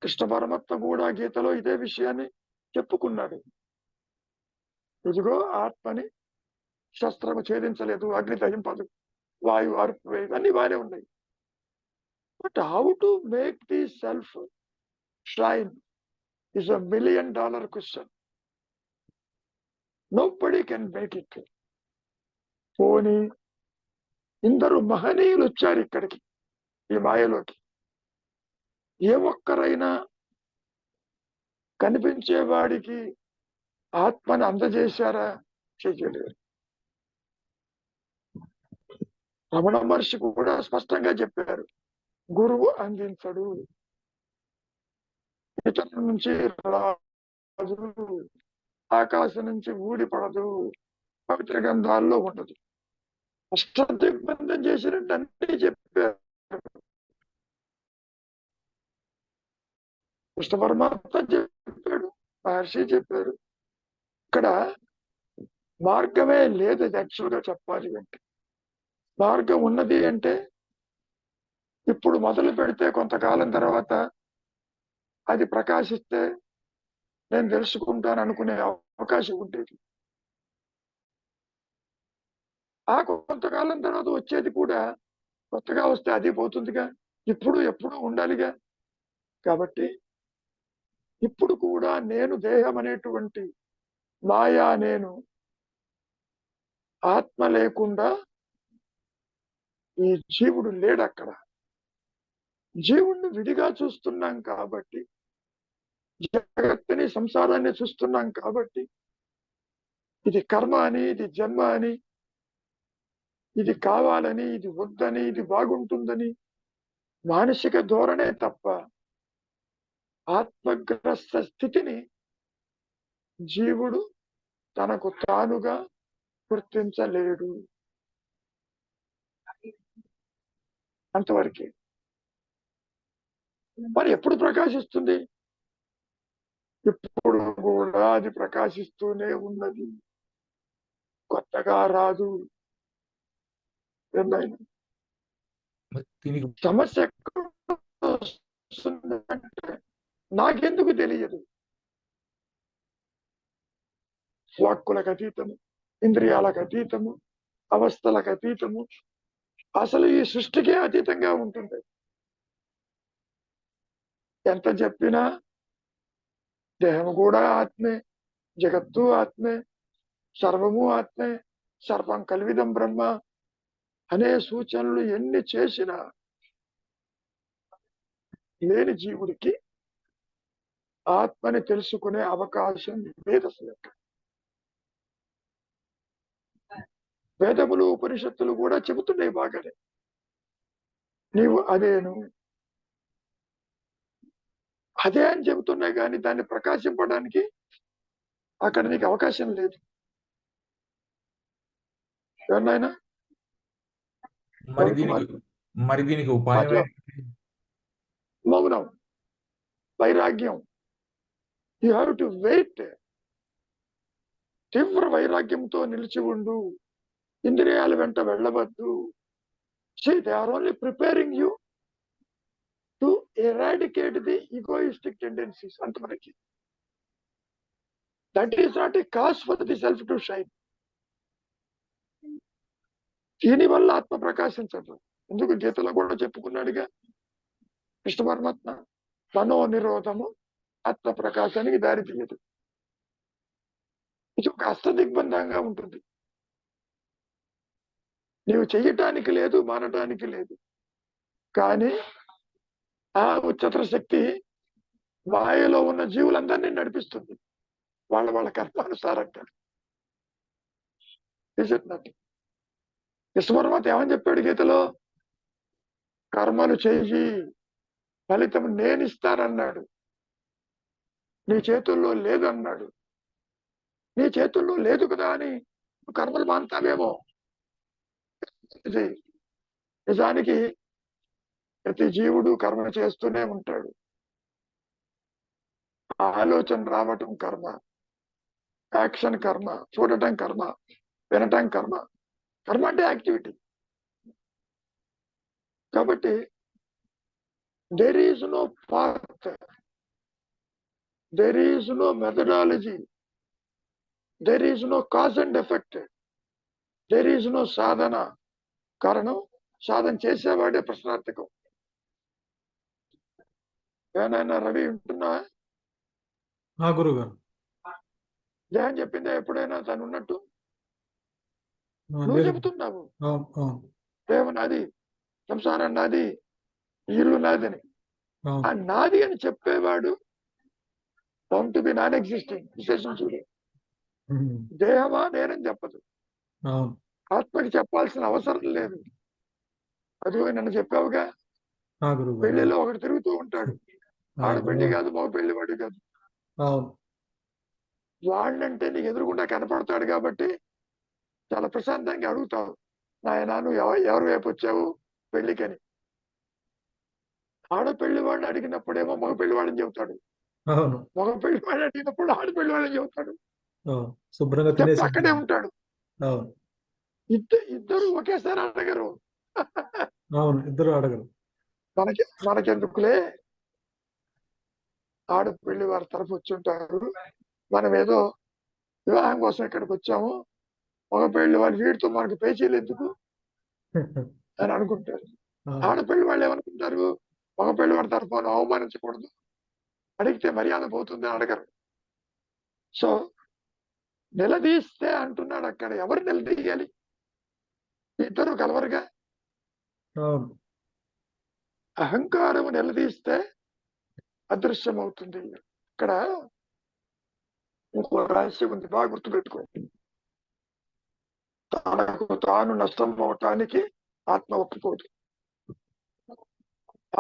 కృష్ణ పరమాత్మ కూడా గీతలో ఇదే విషయాన్ని చెప్పుకున్నాడు. ఇదిగో ఆత్మని శస్త్రము ఛేదించలేదు, అగ్ని దహింపదు, వాయువు ఆర్పివేయదు, అన్ని బాగానే ఉన్నాయి. But how to make the self shine is $1 million question. Nobody can make it. పోనీ ఇందరు మహనీయులు వచ్చారు ఇక్కడికి, ఈ మాయలోకి. ఏ ఒక్కరైనా కనిపించేవాడికి ఆత్మని అందజేశారా? చేయలేరు. రమణ మహర్షి కూడా స్పష్టంగా చెప్పారు, గురువు అందించడు, ఇతరుల నుంచి రాదు, ఆకాశం నుంచి ఊడిపడదు, పవిత్ర గ్రంథాల్లో ఉండదు. అష్టదిగ్బంధం చేసినట్టు అన్ని చెప్పారు. కృష్ణ పరమాత్మ చెప్పాడు, మహర్షి చెప్పారు. ఇక్కడ మార్గమే లేదు. యాక్చువల్గా చెప్పాలి అంటే మార్గం ఉన్నది అంటే ఇప్పుడు మొదలు పెడితే కొంతకాలం తర్వాత అది ప్రకాశిస్తే నేను తెలుసుకుంటాను అనుకునే అవకాశం ఉండేది. ఆ కొంతకాలం తర్వాత వచ్చేది కూడా కొత్తగా వస్తే అది పోతుందిగా. ఇప్పుడు ఎప్పుడు ఉండాలిగా. కాబట్టి ఇప్పుడు కూడా నేను దేహం అనేటువంటి మాయా నేను ఆత్మ లేకుండా ఈ జీవుడు లేడు. అక్కడ జీవుణ్ణి విడిగా చూస్తున్నాం కాబట్టి, జగత్తుని సంసారాన్ని చూస్తున్నాం కాబట్టి, ఇది కర్మ అని, ఇది జన్మ అని, ఇది కావాలని, ఇది వద్దని, ఇది బాగుంటుందని మానసిక ధోరణే తప్ప ఆత్మగ్రస్త స్థితిని జీవుడు తనకు తానుగా గుర్తించలేడు. అంతవరకే. మరి ఎప్పుడు ప్రకాశిస్తుంది? ఇప్పుడు కూడా అది ప్రకాశిస్తూనే ఉన్నది, కొత్తగా రాదు. సమస్య వస్తుందంటే నాకెందుకు తెలియదు. వాక్కులకు అతీతము, ఇంద్రియాలకు అతీతము, అవస్థలకు అతీతము, అసలు ఈ సృష్టికే అతీతంగా ఉంటుంది. ఎంత చెప్పినా దేహము కూడా ఆత్మే, జగత్తు ఆత్మే, సర్వము ఆత్మే, సర్వం కల్విదం బ్రహ్మ అనే సూచనలు ఎన్ని చేసినా లేని జీవుడికి ఆత్మని తెలుసుకునే అవకాశం లేదు అసలు. వేదములు ఉపనిషత్తులు కూడా చెబుతున్నాయి బాగానే, నీవు అదేను అదే అని చెబుతున్నాయి, కానీ దాన్ని ప్రకాశింపడానికి అక్కడ నీకు అవకాశం లేదు. ఎవరినైనా మరి దీనికి ఉపాయం మౌనం, వైరాగ్యం. యూ హ్యావ్ టు వెయిట్ తీవ్ర వైరాగ్యంతో నిలిచి ఉండు, ఇంద్రియాల వెంట వెళ్ళవద్దు. See, they are only preparing you to eradicate the egoistic tendencies. అంతవరకు. That is not a cause for the self to shine. దీనివల్ల ఆత్మ ప్రకాశించదు. ఎందుకు గీతలో కూడా చెప్పుకున్నాడుగా కృష్ణ పరమాత్మ, మనో నిరోధము ఆత్మ ప్రకాశానికి దారి తీయదు. ఇది ఒక అష్టదిగ్బంధంగా ఉంటుంది. నీవు చెయ్యటానికి లేదు, మానటానికి లేదు. కానీ ఆ ఉచ్చతర శక్తి మాయలో ఉన్న జీవులందరినీ నడిపిస్తుంది, వాళ్ళ వాళ్ళ కర్మానుసారంగా. కృష్ణ పరమాత్మ ఏమని చెప్పాడు గీతలో? కర్మలు చెయ్యి, ఫలితం నేనిస్తానన్నాడు. నీ చేతుల్లో లేదు అన్నాడు. నీ చేతుల్లో లేదు కదా అని కర్మలు మాంతావేమో. నిజానికి ప్రతి జీవుడు కర్మ చేస్తూనే ఉంటాడు. ఆలోచన రావటం కర్మ, యాక్షన్ కర్మ, చూడటం కర్మ, వినటం కర్మ. కర్మ అంటే యాక్టివిటీ. కాబట్టి there is no path, there is no methodology, there is no cause and effect, there is no సాధన. కారణం సాధన చేసేవాడే ప్రశ్నార్థకం. ఏమైనా రవి ఉంటున్నా? గురువు గారు జగన్ చెప్పిందా ఎప్పుడైనా తను ఉన్నట్టు? నువ్వు చెబుతున్నావు ప్రేమ నాది, సంసారం నాది, ఇల్లు నాదని. ఆ నాది అని చెప్పేవాడు found to be non existing. విశేషం చూడు, దేహమా నేనని చెప్పదు. ఆత్మకి చెప్పాల్సిన అవసరం లేదు. అది నన్ను చెప్పావుగా, పెళ్లిలో ఒకటి తిరుగుతూ ఉంటాడు, ఆడపెళ్లి కాదు, మగ పెళ్లి వాడు కాదు. వాడినంటే నీకు ఎదురుకుండా కనపడతాడు కాబట్టి చాలా ప్రశాంతంగా అడుగుతావు, నాయన నువ్వు ఎవరు వైపు వచ్చావు పెళ్లికని. ఆడపెళ్లి వాడిని అడిగినప్పుడేమో మగ పెళ్లి వాడిని చెబుతాడు, మగ పెళ్లి వాడిని అడిగినప్పుడు ఆడపెళ్లి వాడిని చెబుతాడు. అక్కడే ఉంటాడు. ఇద్దరు ఒకేసారి అడగరు. ఇద్దరు అడగరు. మనకెందుకులే, ఆడపెళ్లి వారి తరఫు వచ్చి ఉంటారు, మనం ఏదో వివాహం కోసం ఇక్కడికి వచ్చాము, మగ పెళ్లి వాళ్ళు వీడితో మనకు పేచీలు ఎందుకు అని అనుకుంటారు. ఆడపెళ్లి వాళ్ళు ఏమనుకుంటారు, మగ పెళ్లి వాడి తరఫున అవమానించకూడదు, అడిగితే మర్యాద పోతుంది అని అడగరు. సో నిలదీస్తే అంటున్నాడు అక్కడ. ఎవరు నిలదీయాలి? ఇద్దరు కలవరుగా. అహంకారము నిలదీస్తే అదృశ్యం అవుతుంది. ఇక్కడ ఇంకో రహస్యం ఉంది, బాగా గుర్తుపెట్టుకోండి. తనకు తాను నష్టం అవటానికి ఆత్మ ఒప్పుకోదు.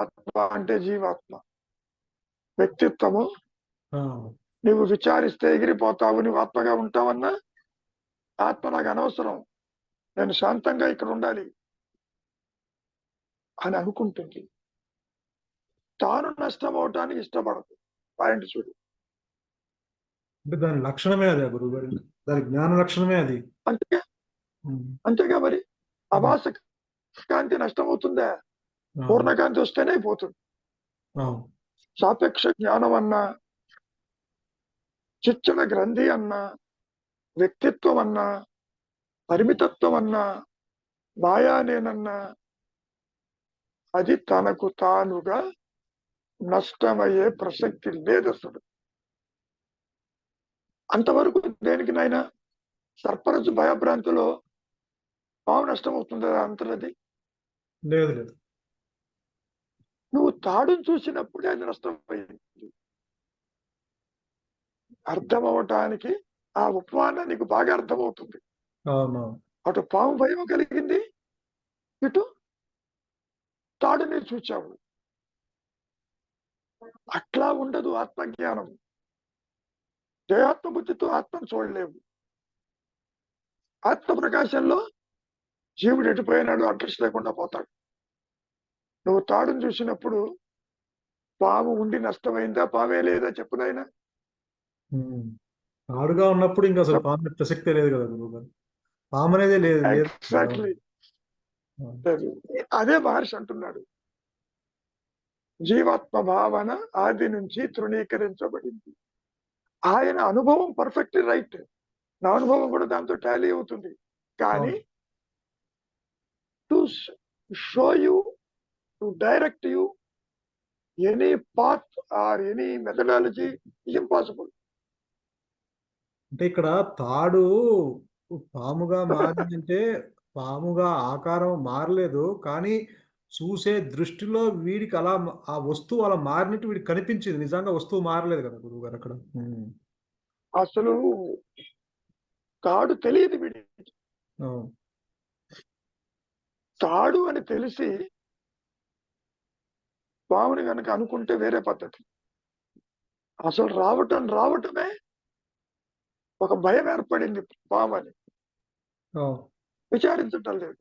ఆత్మ అంటే జీవాత్మ, వ్యక్తిత్వము. నువ్వు విచారిస్తే ఎగిరిపోతావు, నువ్వు ఆత్మగా ఉంటావన్నా ఆత్మ నాకు అనవసరం, నేను శాంతంగా ఇక్కడ ఉండాలి అని అనుకుంటుంది. తాను నష్టం అవటానికి ఇష్టపడదు. పాయింట్ చూడు. అంటే దాని లక్షణమే అది గురువు గారు, దాని జ్ఞాన లక్షణమే అది. అంతేగా మరి. అభాస కాంతి నష్టం అవుతుందా? పూర్ణకాంతి వస్తేనే పోతుంది. సాపేక్ష జ్ఞానం అన్నా, చిచ్చల గ్రంథి అన్నా, వ్యక్తిత్వం అన్నా, పరిమితత్వం అన్నా, మాయానేనన్నా, అది తనకు తానుగా నష్టమయ్యే ప్రసక్తి లేదు అసలు. అంతవరకు దేనికి నాయన సర్పరచు భయభ్రాంతిలో పాము నష్టం అవుతుంది అంతది లేదు లేదు. నువ్వు తాడును చూసినప్పుడే అది నష్టం అయింది. అర్థమవటానికి ఆ ఉపమానం నీకు బాగా అర్థమవుతుంది. అటు పాము భయం కలిగింది, ఇటు తాడుని చూచావు. అట్లా ఉండదు ఆత్మజ్ఞానం. దేహాత్మ బుద్ధితో ఆత్మను చూడలేవు. ఆత్మ ప్రకాశంలో జీవుడు ఎటుపోయినాడు అడ్రస్ లేకుండా పోతాడు. నువ్వు తాడును చూసినప్పుడు పాము ఉండి నష్టమైందా, పామే లేదా చెప్పుదైనా? తాడుగా ఉన్నప్పుడు ఇంకా అసలు పాము ప్రసక్తే లేదు కదా గురువు గారు. పాము అనేదే లేదు లేదు కదా. ఎగ్జాక్ట్లీ ఆ, అదే మహర్షి అంటున్నాడు, జీవాత్మ భావన ఆది నుంచి తృణీకరించబడింది. ఆయన అనుభవం పర్ఫెక్ట్ రైట్, నా అనుభవం కూడా దాంతో టాలీ అవుతుంది. కానీ అవును. To show you, to direct you any path or any methodology impossible. అంటే ఇక్కడ తాడు పాముగా మారిందంటే పాముగా ఆకారం మారలేదు, కానీ చూసే దృష్టిలో వీడికి అలా ఆ వస్తువు అలా మారినట్టు వీడికి కనిపించింది. నిజంగా వస్తువు మారలేదు కదా గురువు గారు అక్కడ. అసలు తాడు తెలియదు వీడికి. అవును. తాడు అని తెలిసి పాముని కనుక అనుకుంటే వేరే పద్ధతి. అసలు రావటమే ఒక భయం ఏర్పడింది పామని. అవును. విచారించటం లేదు.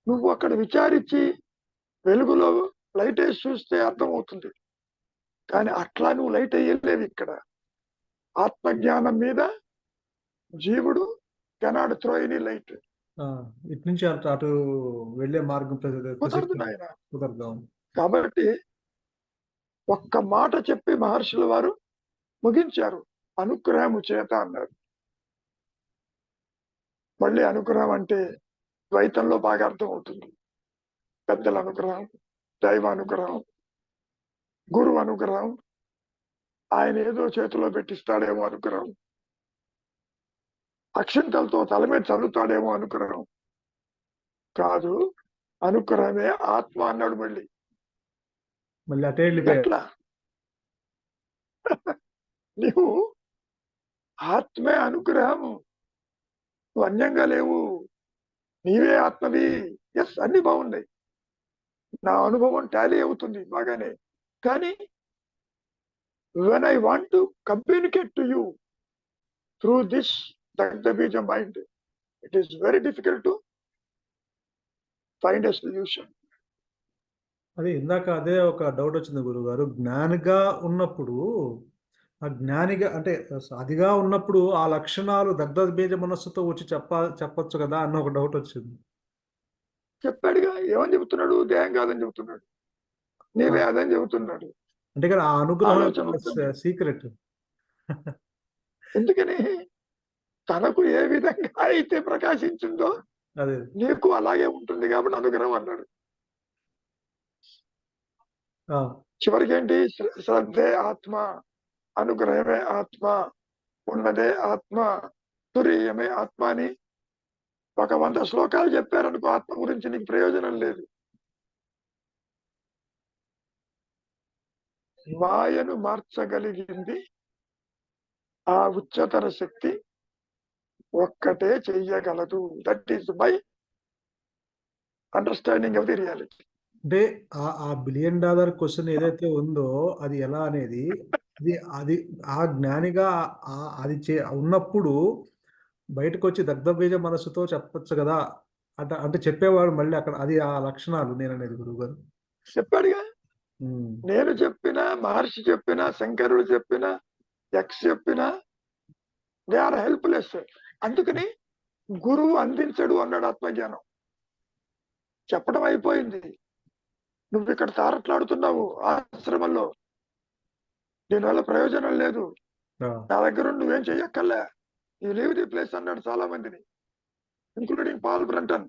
నువ్వు అక్కడ విచారించి వెలుగులో లైట్ వేసి చూస్తే అర్థమవుతుంది, కానీ అట్లా నువ్వు లైట్ అయ్యలేవు. ఇక్కడ ఆత్మజ్ఞానం మీద జీవుడు కెనాడ్ త్రో ఎనీ లైట్. ఇటు నుంచి అటు వెళ్ళే మార్గం కుదరదు ప్రసక్తి నాయన. కుదరదు. అవును. కాబట్టి ఒక్క మాట చెప్పి మహర్షుల వారు ముగించారు, అనుగ్రహము చేత అన్నారు. మళ్ళీ అనుగ్రహం అంటే ద్వైతంలో బాగా అర్థం అవుతుంది. పెద్దల అనుగ్రహం, దైవ అనుగ్రహం, గురువు అనుగ్రహం, ఆయన ఏదో చేతిలో పెట్టిస్తాడేమో అనుగ్రహం, అక్షంతలతో తల మీద చల్లుతాడేమో అనుగ్రహం కాదు. అనుగ్రహమే ఆత్మ అన్నాడు. మళ్ళీ అటే వెళ్ళిపోయాడు. ఎట్లా? నీవు ఆత్మే అనుగ్రహము, నువ్వు అన్యంగా లేవు, నీవే ఆత్మవి. ఎస్, అన్ని బాగున్నాయి, నా అనుభవం టాలీ అవుతుంది బాగానే. కానీ when I want to communicate to you through this Dagdabija mind, it is very difficult to find a solution. అదే ఇందాక అదే ఒక డౌట్ వచ్చింది గురువు గారు. జ్ఞానిగా ఉన్నప్పుడు ఆ జ్ఞానిగా అంటే అదిగా ఉన్నప్పుడు ఆ లక్షణాలు దగ్ధ బీజ మనస్సుతో వచ్చి చెప్పొచ్చు కదా అన్న ఒక డౌట్ వచ్చింది. చెప్పాడుగా, ఏమని చెబుతున్నాడు? దేహం కాదని చెబుతున్నాడు, నీవే అదని చెబుతున్నాడు. అంటే కదా ఆ అనుగ్రహం ఆలోచన సీక్రెట్. ఎందుకని తనకు ఏ విధంగా అయితే ప్రకాశించిందో అదే నీకు అలాగే ఉంటుంది కాబట్టి అనుగ్రహం అన్నాడు. చివరికి ఏంటి? శ్రద్ధే ఆత్మ, అనుగ్రహమే ఆత్మ, ఉన్నదే ఆత్మ, తురీయమే ఆత్మ అని ఒక 100 శ్లోకాలు చెప్పారనుకో, ఆత్మ గురించి నీకు ప్రయోజనం లేదు. మాయను మార్చగలిగింది ఆ ఉच्चతర శక్తి ఒక్కటే చెయ్యగలదు. That is my understanding of the reality. అంటే ఆ $1 బిలియన్ క్వశ్చన్ ఏదైతే ఉందో అది ఎలా అనేది, అది అది ఆ జ్ఞానిగా అది ఉన్నప్పుడు బయటకు వచ్చి దగ్ధ బీజ మనస్సుతో చెప్పొచ్చు కదా అంటే చెప్పేవాడు మళ్ళీ అక్కడ. అది ఆ లక్షణాలు నేను అనేది గురువు గారు. చెప్పాడుగా, నేను చెప్పినా, మహర్షి చెప్పినా, శంకరుడు చెప్పినా, యక్ష చెప్పినా, దే ఆర్ హెల్ప్లెస్. అందుకని గురువు అందించడు అన్నాడు ఆత్మజ్ఞానం. చెప్పడం అయిపోయింది. నువ్వు ఇక్కడ తారట్లాడుతున్నావు ఆశ్రమంలో, దీనివల్ల ప్రయోజనం లేదు, నా దగ్గర నువ్వేం చెయ్యక్కర్లే, యూ లీవ్ ది ప్లేస్ అన్నాడు చాలా మందిని, ఇంక్లూడింగ్ పాల్ బ్రంటన్.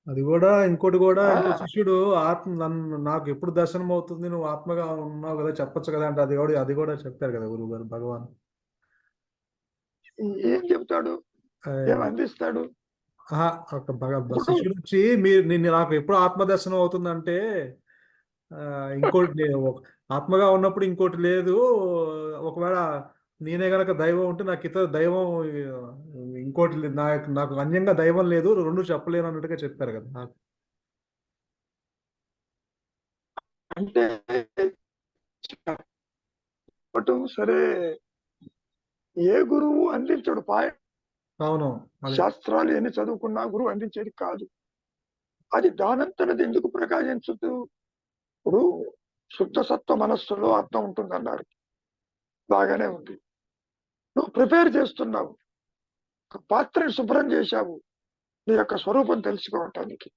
అది కూడా ఇంకోటి కూడా ఇంకో శిష్యుడు ఆత్మ నాకు ఎప్పుడు దర్శనం అవుతుంది, నువ్వు ఆత్మగా ఉన్నావు కదా చెప్పొచ్చు కదా అంటే అది కూడా చెప్పారు కదా గురువు గారు భగవాన్. ఏం చెప్తాడు, ఏం అందిస్తాడు? ఒక శిష్యుడు వచ్చి నాకు ఎప్పుడు ఆత్మదర్శనం అవుతుందంటే ఇంకోటి ఆత్మగా ఉన్నప్పుడు ఇంకోటి లేదు, ఒకవేళ నేనే గనక దైవం ఉంటే నాకు ఇతర దైవం ఇంకోటి నాకు అన్యంగా దైవం లేదు, రెండు చెప్పలేను అన్నట్టుగా చెప్పారు కదా నాకు. అంటే సరే, ఏ గురువు అందించడు పాయింట్. అవును, శాస్త్రాలు ఎన్ని చదువుకున్నా గురువు అందించేది కాదు. అది దానంతరది ఎందుకు ప్రకాశించదు? ఇప్పుడు శుద్ధ సత్వ మనస్సులో ఆత్మ ఉంటుందన్నారు, బాగానే ఉంది. నువ్వు ప్రిపేర్ చేస్తున్నావు, ఒక పాత్రని శుభ్రం చేశావు నీ యొక్క స్వరూపం తెలుసుకోవటానికి.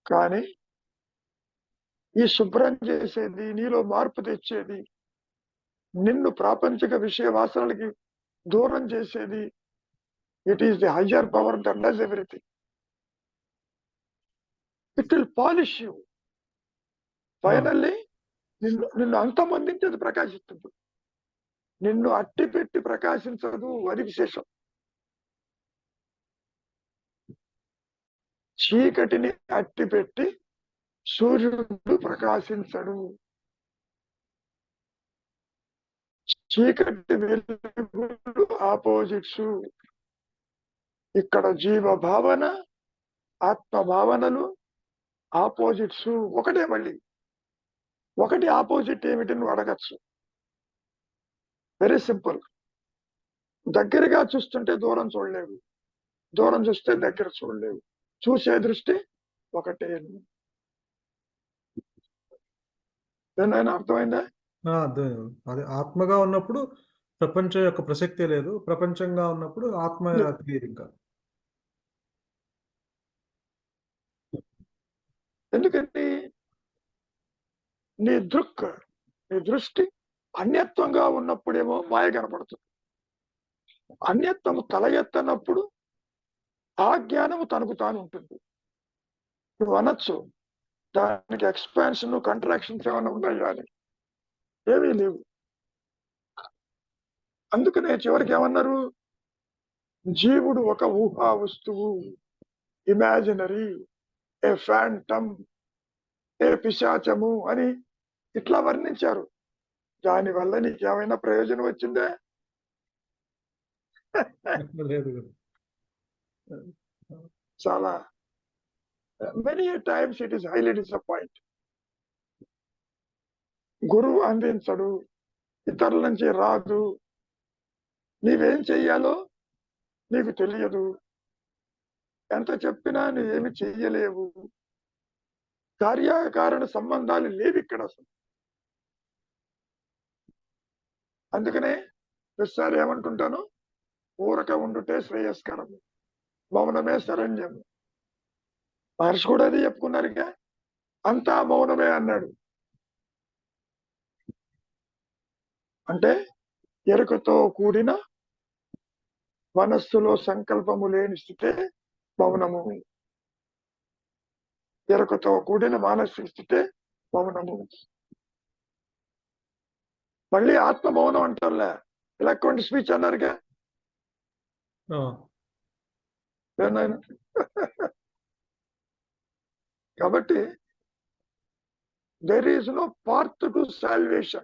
కానీ ఈ శుభ్రం చేసేది, నీలో మార్పు తెచ్చేది, నిన్ను ప్రాపంచిక విషయ వాసనలకి దూరం చేసేది, it is the higher power that does everything. It will polish you. Finally నిన్ను అంతమందించేది ప్రకాశిస్తుంది. నిన్ను అట్టి పెట్టి ప్రకాశించదు, అది విశేషం. చీకటిని అట్టి పెట్టి సూర్యుడు ప్రకాశించడు. చీకటి వెలుగులు ఆపోజిట్స్. ఇక్కడ జీవ భావన, ఆత్మ భావనలు ఆపోజిట్స్. ఒకటే. మళ్ళీ ఒకటి ఆపోజిట్ ఏమిటి నువ్వు అడగచ్చు. Very simple. దగ్గరగా చూస్తుంటే దూరం చూడలేవు, దూరం చూస్తే దగ్గర చూడలేవు. చూసే దృష్టి ఒకటే. ఏమైనా అర్థమైందా? అర్థమైంది. అది ఆత్మగా ఉన్నప్పుడు ప్రపంచం యొక్క ప్రసక్తే లేదు, ప్రపంచంగా ఉన్నప్పుడు ఆత్మ తెలియదు ఇంకా. ఎందుకంటే నీ దృష్టి అన్యత్వంగా ఉన్నప్పుడేమో మాయ కనపడుతుంది. అన్యత్వము తల ఎత్తనప్పుడు ఆ జ్ఞానము తనకు తాను ఉంటుంది. నువ్వు అనొచ్చు దానికి ఎక్స్పాన్షన్ కంట్రాక్షన్స్ ఏమైనా ఉన్నాయా అని. ఏమీ లేవు. అందుకనే చివరికి ఏమన్నారు, జీవుడు ఒక ఊహా వస్తువు, ఇమాజినరీ, ఏ ఫ్యాంటమ్, ఏ పిశాచము అని ఇట్లా వర్ణించారు. దానివల్ల నీకేమైనా ప్రయోజనం వచ్చిందే? లేదు. చాలా many times it is highly disappoint. గురువు అందించడు, ఇతరుల నుంచి రాదు, నీవేం చెయ్యాలో నీకు తెలియదు, ఎంత చెప్పినా నువ్వేమి చెయ్యలేవు. కార్యకారణ సంబంధాలు లేవు ఇక్కడ అసలు. అందుకనే ప్రతిసారి ఏమంటుంటాను, ఊరక ఉండుటే శ్రేయస్కరం, మౌనమే శరణ్యం. మహర్షి కూడా అది చెప్పుకున్నారుగా, అంతా మౌనమే అన్నాడు. అంటే ఎరుకతో కూడిన మనస్సులో సంకల్పము లేని స్థితే మౌనము. ఎరుకతో కూడిన మానసిక స్థితే మౌనము. మళ్ళీ ఆత్మ మౌనం అంటారులే, ఎలక్ట్రానిక్ స్పీచ్ అన్నారుగా. కాబట్టి there is no path to salvation.